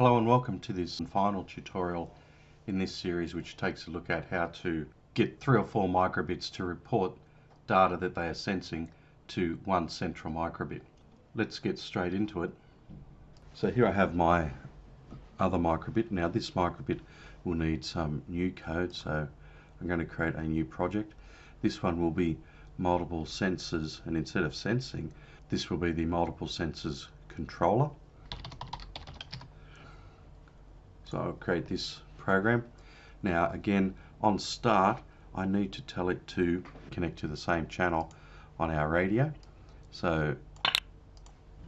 Hello and welcome to this final tutorial in this series, which takes a look at how to get 3 or 4 microbits to report data that they are sensing to one central microbit. Let's get straight into it. So here I have my other microbit. Now this microbit will need some new code, so I'm going to create a new project. This one will be multiple sensors, and instead of sensing, this will be the multiple sensors controller. So I'll create this program. Now again, on start, I need to tell it to connect to the same channel on our radio. So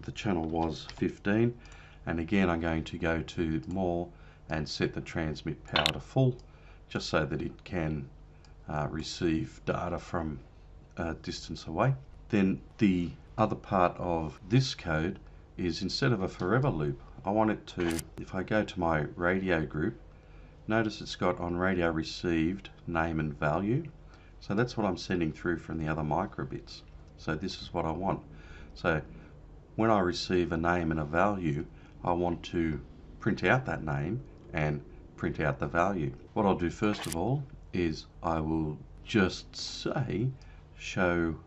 the channel was 15, and again I'm going to go to more and set the transmit power to full, just so that it can receive data from a distance away. Then the other part of this code is, instead of a forever loop, I want it to, if I go to my radio group, notice it's got on radio received name and value. So that's what I'm sending through from the other microbits. So this is what I want. So when I receive a name and a value, I want to print out that name and print out the value. What I'll do first of all is I will just say show.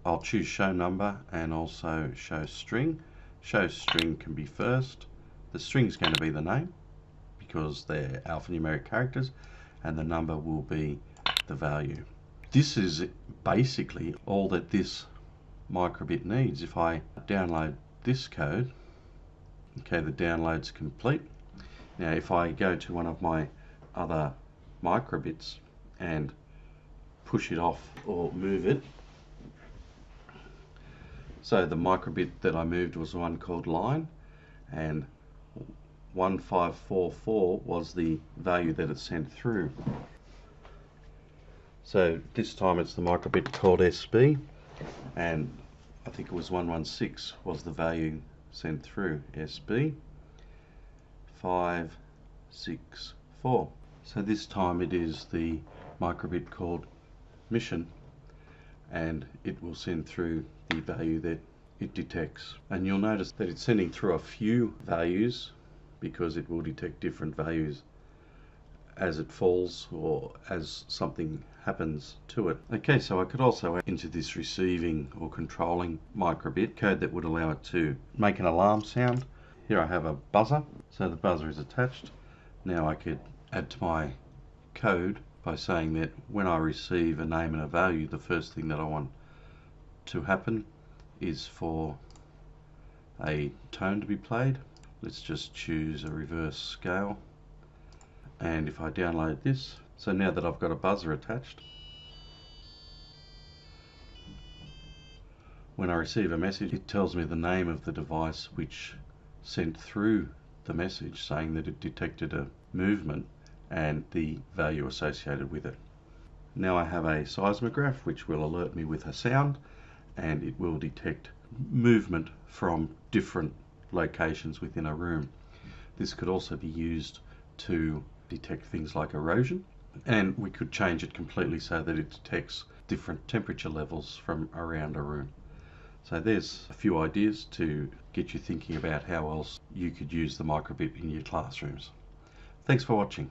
I'll choose show number and also show string. Show string can be first. The string is going to be the name because they're alphanumeric characters, and the number will be the value. This is basically all that this microbit needs. If I download this code, okay, the download's complete. Now if I go to one of my other microbits and push it off or move it, so the microbit that I moved was one called line, and 1544 was the value that it sent through. So this time it's the microbit called SB, and I think it was 116 was the value sent through. SB 564. So this time it is the microbit called mission, and it will send through the value that it detects. And you'll notice that it's sending through a few values because it will detect different values as it falls or as something happens to it. Okay, so I could also add into this receiving or controlling microbit code that would allow it to make an alarm sound. Here I have a buzzer, so the buzzer is attached. Now I could add to my code by saying that when I receive a name and a value, the first thing that I want to happen is for a tone to be played. Let's just choose a reverse scale, and if I download this, so now that I've got a buzzer attached, when I receive a message, it tells me the name of the device which sent through the message saying that it detected a movement and the value associated with it. Now I have a seismograph which will alert me with a sound, and it will detect movement from different locations within a room. This could also be used to detect things like erosion, and we could change it completely so that it detects different temperature levels from around a room. So there's a few ideas to get you thinking about how else you could use the microbit in your classrooms. Thanks for watching.